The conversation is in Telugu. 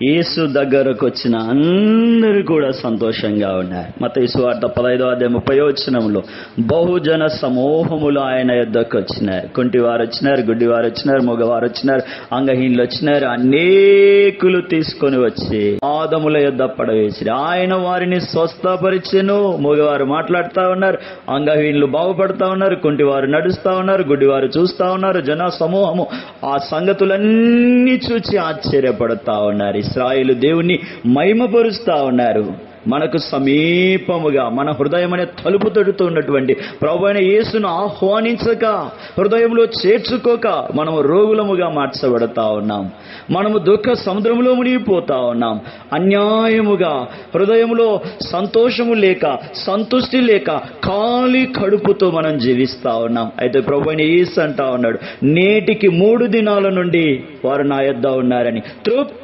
యేసు దగ్గరకు వచ్చిన అందరూ కూడా సంతోషంగా ఉన్నారు. మత్తయి సువార్త 15:30 బహుజన సమూహములు ఆయన యొద్దకు వచ్చినారు. కుంటివారు వచ్చినారు, గుడ్డివారు వచ్చినారు, మగవారు వచ్చినారు, అంగహీనులు వచ్చినారు. అనేకులు తీసుకొని వచ్చి పాదముల యొద్ద పడవేసి ఆయన వారిని స్వస్థపరిచెను. మగవారు మాట్లాడుతూ ఉన్నారు, అంగహీనులు బాగుపడతా ఉన్నారు, కుంటివారు నడుస్తా ఉన్నారు, గుడ్డివారు చూస్తా ఉన్నారు. జన సమూహము ఆ సంగతులన్నీ చూచి ఆశ్చర్యపడతా ఉన్నారు. ఇశ్రాయేలు దేవుణ్ణి మహిమపరుస్తా ఉన్నారు. మనకు సమీపముగా మన హృదయం అనే తలుపు తడుతూ ఉన్నటువంటి ప్రభువైన యేసును ఆహ్వానించక, హృదయంలో చేర్చుకోక మనము రోగులముగా మార్చబడతా ఉన్నాం. మనము దుఃఖ సముద్రంలో మునిగిపోతా ఉన్నాం. అన్యాయముగా హృదయంలో సంతోషము లేక, సంతుష్టి లేక, ఖాళీ కడుపుతో మనం జీవిస్తా ఉన్నాం. అయితే ప్రభువైన యేసు అంటా ఉన్నాడు, నేటికి 3 దినాల నుండి వారు నా యొద్ద ఉన్నారని. తృప్తి